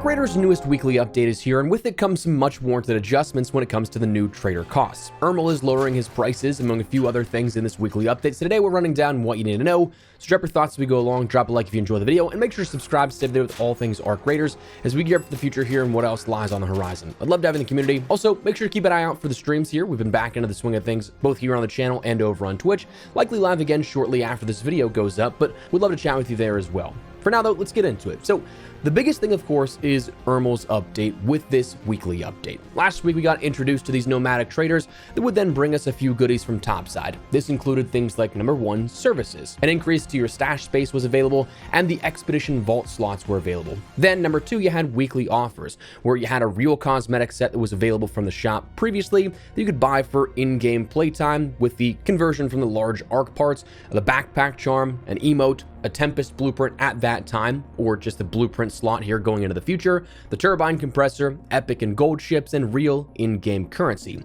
Arc Raiders' newest weekly update is here, and with it comes some much warranted adjustments when it comes to the new trader costs. Ermel is lowering his prices, among a few other things in this weekly update. So today we're running down what you need to know. So drop your thoughts as we go along, drop a like if you enjoy the video, and make sure to subscribe to stay up to date with all things Arc Raiders as we gear up for the future here and what else lies on the horizon. I'd love to have you in the community. Also, make sure to keep an eye out for the streams here. We've been back into the swing of things, both here on the channel and over on Twitch. Likely live again shortly after this video goes up, but we'd love to chat with you there as well. For now, though, let's get into it. So, the biggest thing, of course, is Ermel's update with this weekly update. Last week, we got introduced to these nomadic traders that would then bring us a few goodies from topside. This included things like, number one, services. An increase to your stash space was available, and the Expedition Vault slots were available. Then, number two, you had weekly offers, where you had a real cosmetic set that was available from the shop previously that you could buy for in-game playtime with the conversion from the large arc parts, the backpack charm, an emote, a Tempest blueprint at that time, or just the blueprint slot here going into the future, the turbine compressor, epic and gold ships, and real in-game currency.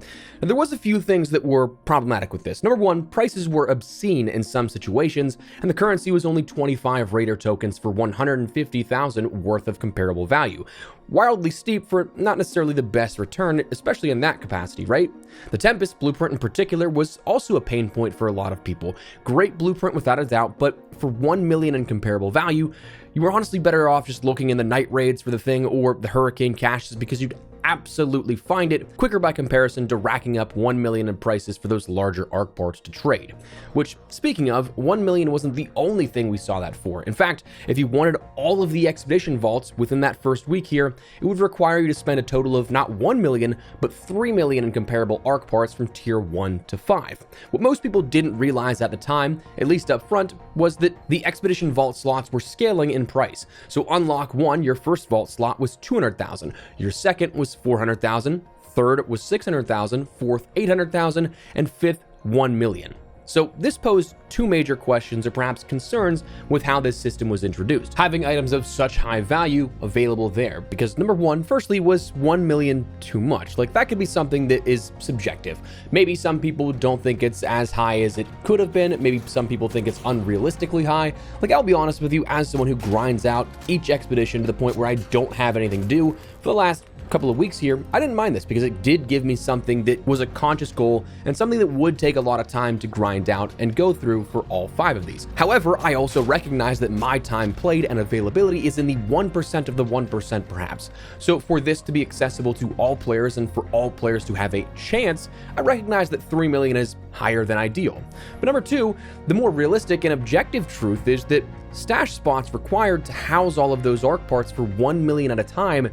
Now, there was a few things that were problematic with this. Number one, prices were obscene in some situations, and the currency was only 25 Raider tokens for 150,000 worth of comparable value. Wildly steep for not necessarily the best return, especially in that capacity, right? The Tempest blueprint in particular was also a pain point for a lot of people. Great blueprint without a doubt, but for 1 million in comparable value, you were honestly better off just looking in the night raids for the thing or the hurricane caches, because you'd absolutely find it quicker by comparison to racking up 1 million in prices for those larger arc parts to trade. Which, speaking of, 1 million wasn't the only thing we saw that for. In fact, if you wanted all of the expedition vaults within that first week here, it would require you to spend a total of not 1 million, but 3 million in comparable arc parts from tier 1 to 5. What most people didn't realize at the time, at least up front, was that the expedition vault slots were scaling in price. So unlock 1, your first vault slot was 200,000, your second was 400,000, third was 600,000, fourth 800,000, and fifth 1 million. So this posed two major questions or perhaps concerns with how this system was introduced, having items of such high value available there. Because number one, firstly, was 1 million too much? Like, that could be something that is subjective. Maybe some people don't think it's as high as it could have been. Maybe some people think it's unrealistically high. Like, I'll be honest with you, as someone who grinds out each expedition to the point where I don't have anything to do for the last couple of weeks here, I didn't mind this because it did give me something that was a conscious goal and something that would take a lot of time to grind out and go through for all 5 of these. However, I also recognize that my time played and availability is in the 1% of the 1% perhaps. So for this to be accessible to all players and for all players to have a chance, I recognize that 3 million is higher than ideal. But number two, the more realistic and objective truth is that stash spots required to house all of those arc parts for 1 million at a time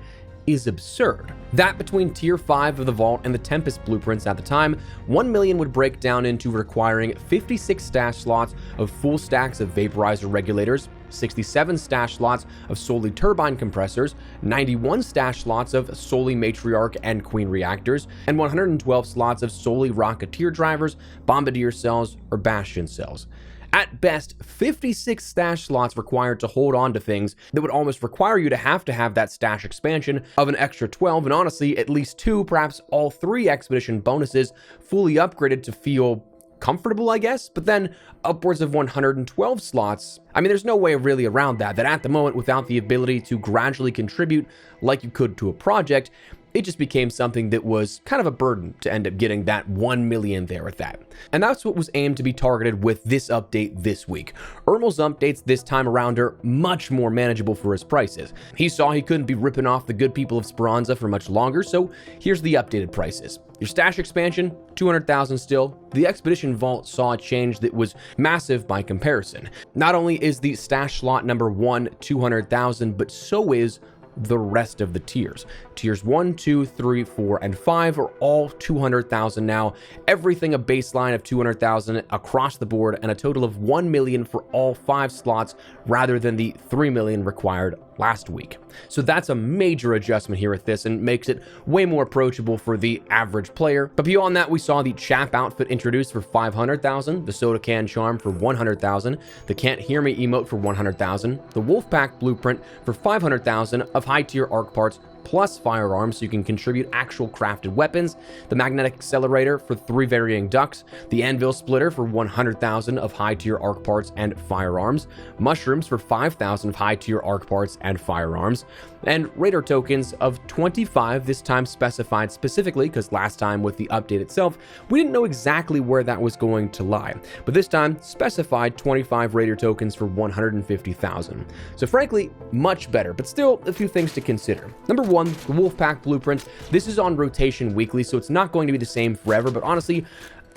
is absurd. That between tier 5 of the vault and the Tempest blueprints at the time, 1 million would break down into requiring 56 stash slots of full stacks of vaporizer regulators, 67 stash slots of solely turbine compressors, 91 stash slots of solely matriarch and queen reactors, and 112 slots of solely rocketeer drivers, bombardier cells, or bastion cells. At best, 56 stash slots required to hold on to things that would almost require you to have that stash expansion of an extra 12, and honestly, at least 2, perhaps all 3 expedition bonuses fully upgraded to feel comfortable, I guess, but then upwards of 112 slots. I mean, there's no way really around that at the moment, without the ability to gradually contribute like you could to a project, it just became something that was kind of a burden to end up getting that 1 million there at that. And that's what was aimed to be targeted with this update this week. Ermel's updates this time around are much more manageable for his prices. He saw he couldn't be ripping off the good people of Speranza for much longer, so here's the updated prices. Your stash expansion, 200,000 still. The Expedition Vault saw a change that was massive by comparison. Not only is the stash slot number 1 200,000, but so is the rest of the tiers. Tiers 1, 2, 3, 4, and 5 are all 200,000 now. Everything a baseline of 200,000 across the board, and a total of 1 million for all 5 slots rather than the 3 million required last week. So that's a major adjustment here with this and makes it way more approachable for the average player. But beyond that, we saw the Chap outfit introduced for 500,000, the Soda Can Charm for 100,000, the Can't Hear Me emote for 100,000, the Wolfpack blueprint for 500,000 of high tier arc parts plus firearms so you can contribute actual crafted weapons, the magnetic accelerator for 3 varying ducts, the anvil splitter for 100,000 of high-tier arc parts and firearms, mushrooms for 5,000 of high-tier arc parts and firearms, and Raider tokens of 25, this time specified specifically because last time with the update itself, we didn't know exactly where that was going to lie. But this time, specified 25 Raider tokens for 150,000. So frankly, much better, but still a few things to consider. Number 1, the Wolfpack Blueprint. This is on rotation weekly, so it's not going to be the same forever, but honestly,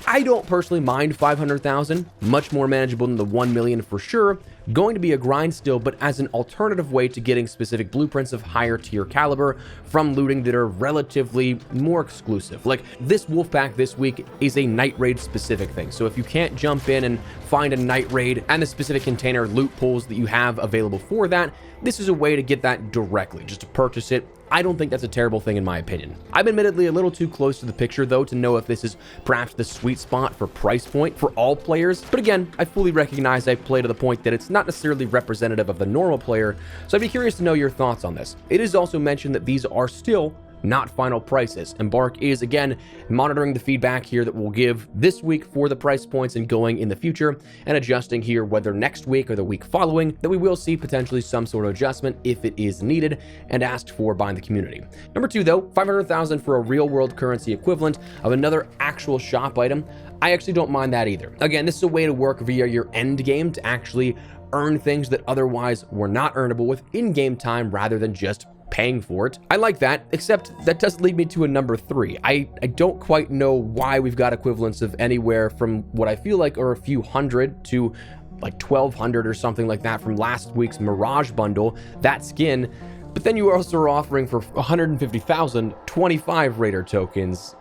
I don't personally mind 500,000, much more manageable than the 1 million for sure. Going to be a grind still, but as an alternative way to getting specific blueprints of higher tier caliber from looting that are relatively more exclusive. Like this Wolfpack this week is a night raid specific thing. So if you can't jump in and find a night raid and the specific container loot pools that you have available for that, this is a way to get that directly, just to purchase it. I don't think that's a terrible thing in my opinion. I'm admittedly a little too close to the picture though to know if this is perhaps the sweet spot for price point for all players, but again, I fully recognize I play to the point that it's not necessarily representative of the normal player, so I'd be curious to know your thoughts on this. It is also mentioned that these are still not final prices. Embark is, again, monitoring the feedback here that we'll give this week for the price points and going in the future, and adjusting here whether next week or the week following, that we will see potentially some sort of adjustment if it is needed and asked for by the community. Number 2, though, 500,000 for a real-world currency equivalent of another actual shop item. I actually don't mind that either. Again, this is a way to work via your end game to actually earn things that otherwise were not earnable with in-game time rather than just paying for it. I like that, except that does lead me to a number 3. I don't quite know why we've got equivalents of anywhere from what I feel like are a few hundred to like 1,200 or something like that from last week's Mirage bundle, that skin, but then you also are offering for 150,000, 25 Raider tokens.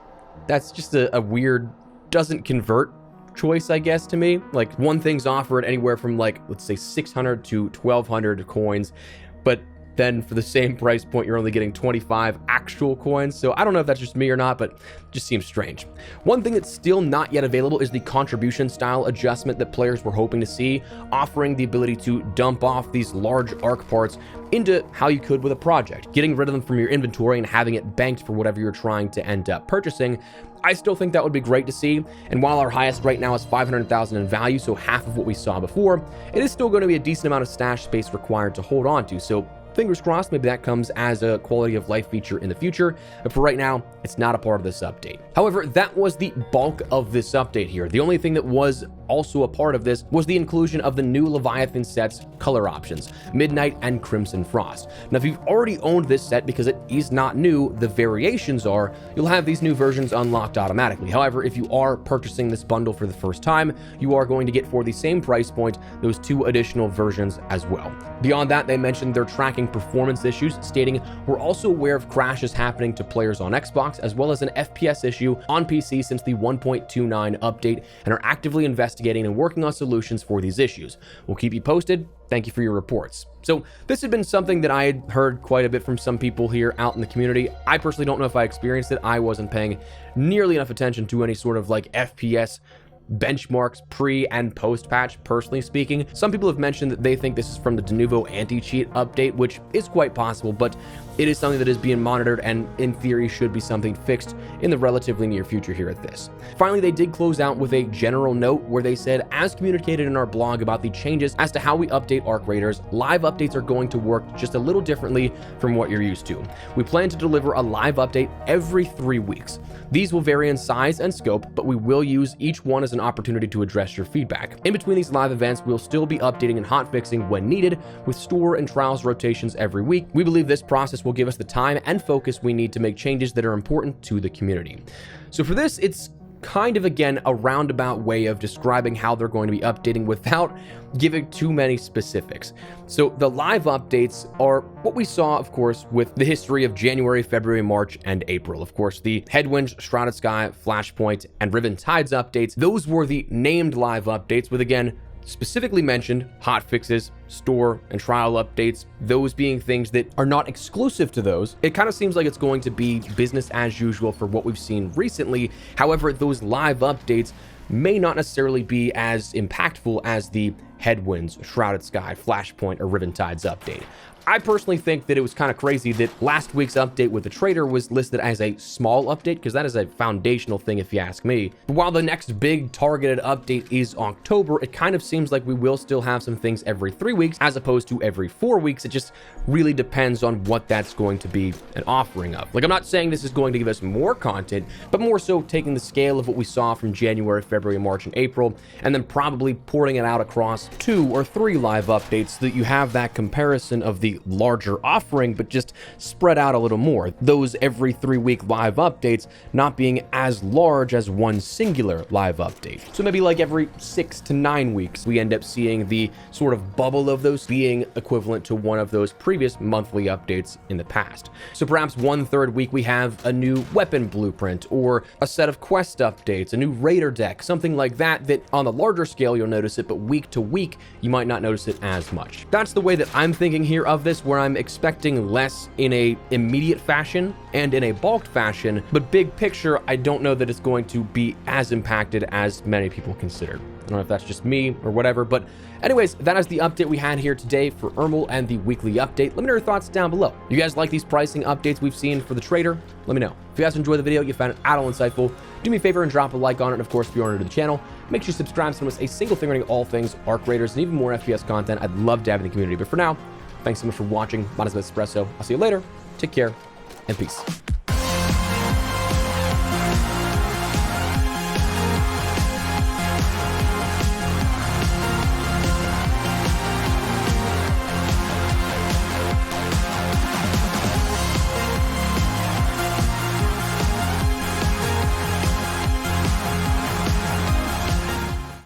That's just a weird, doesn't convert choice, I guess, to me. Like one thing's offered anywhere from like, let's say 600 to 1,200 coins, but then for the same price point, you're only getting 25 actual coins. So I don't know if that's just me or not, but it just seems strange. One thing that's still not yet available is the contribution style adjustment that players were hoping to see, offering the ability to dump off these large arc parts into how you could with a project, getting rid of them from your inventory and having it banked for whatever you're trying to end up purchasing. I still think that would be great to see, and while our highest right now is 500,000 in value, so half of what we saw before, it is still going to be a decent amount of stash space required to hold on to, so fingers crossed, maybe that comes as a quality of life feature in the future, but for right now, it's not a part of this update. However, that was the bulk of this update here. The only thing that was also a part of this was the inclusion of the new Leviathan set's color options, Midnight and Crimson Frost. Now, if you've already owned this set, because it is not new, the variations are, you'll have these new versions unlocked automatically. However, if you are purchasing this bundle for the first time, you are going to get for the same price point, those 2 additional versions as well. Beyond that, they mentioned they're tracking performance issues, stating, "We're also aware of crashes happening to players on Xbox, as well as an FPS issue on PC since the 1.29 update, and are actively investigating and working on solutions for these issues. We'll keep you posted. Thank you for your reports." So this had been something that I had heard quite a bit from some people here out in the community. I personally don't know if I experienced it. I wasn't paying nearly enough attention to any sort of like FPS benchmarks pre and post patch, personally speaking. Some people have mentioned that they think this is from the de novo anti-cheat update, which is quite possible, but it is something that is being monitored and in theory should be something fixed in the relatively near future here at this. Finally, they did close out with a general note where they said, as communicated in our blog about the changes as to how we update Arc Raiders, live updates are going to work just a little differently from what you're used to. We plan to deliver a live update every 3 weeks. These will vary in size and scope, but we will use each one as an opportunity to address your feedback. In between these live events, we'll still be updating and hotfixing when needed, with store and trials rotations every week. We believe this process will give us the time and focus we need to make changes that are important to the community. So for this, it's kind of, again, a roundabout way of describing how they're going to be updating without giving too many specifics. So the live updates are what we saw, of course, with the history of January, February, March, and April. Of course, the Headwinds, Shrouded Sky, Flashpoint, and Riven Tides updates, those were the named live updates with, again, specifically mentioned hotfixes, store, and trial updates, those being things that are not exclusive to those. It kind of seems like it's going to be business as usual for what we've seen recently. However, those live updates may not necessarily be as impactful as the Headwinds, Shrouded Sky, Flashpoint, or Riventide's update. I personally think that it was kind of crazy that last week's update with the trader was listed as a small update, because that is a foundational thing if you ask me. But while the next big targeted update is October, it kind of seems like we will still have some things every 3 weeks as opposed to every 4 weeks. It just really depends on what that's going to be an offering of. Like, I'm not saying this is going to give us more content, but more so taking the scale of what we saw from January, February, March, and April, and then probably porting it out across 2 or 3 live updates so that you have that comparison of the larger offering, but just spread out a little more. Those every 3-week live updates not being as large as one singular live update. So maybe like every 6 to 9 weeks, we end up seeing the sort of bubble of those being equivalent to one of those previous monthly updates in the past. So perhaps 1/3 week, we have a new weapon blueprint or a set of quest updates, a new raider deck, something like that, that on the larger scale, you'll notice it, but week to week, you might not notice it as much. That's the way that I'm thinking here of this, where I'm expecting less in a immediate fashion and in a bulked fashion, but big picture, I don't know that it's going to be as impacted as many people consider. I don't know if that's just me or whatever, but anyways, that is the update we had here today for Ermel and the weekly update. Let me know your thoughts down below. You guys like these pricing updates we've seen for the trader? Let me know. If you guys enjoyed the video, you found it at all insightful, do me a favor and drop a like on it. And of course, if you're new to the channel, make sure you subscribe so you don't miss a single thing regarding all things Arc Raiders and even more FPS content. I'd love to have in the community, but for now, thanks so much for watching. My name is Espresso. I'll see you later. Take care and peace.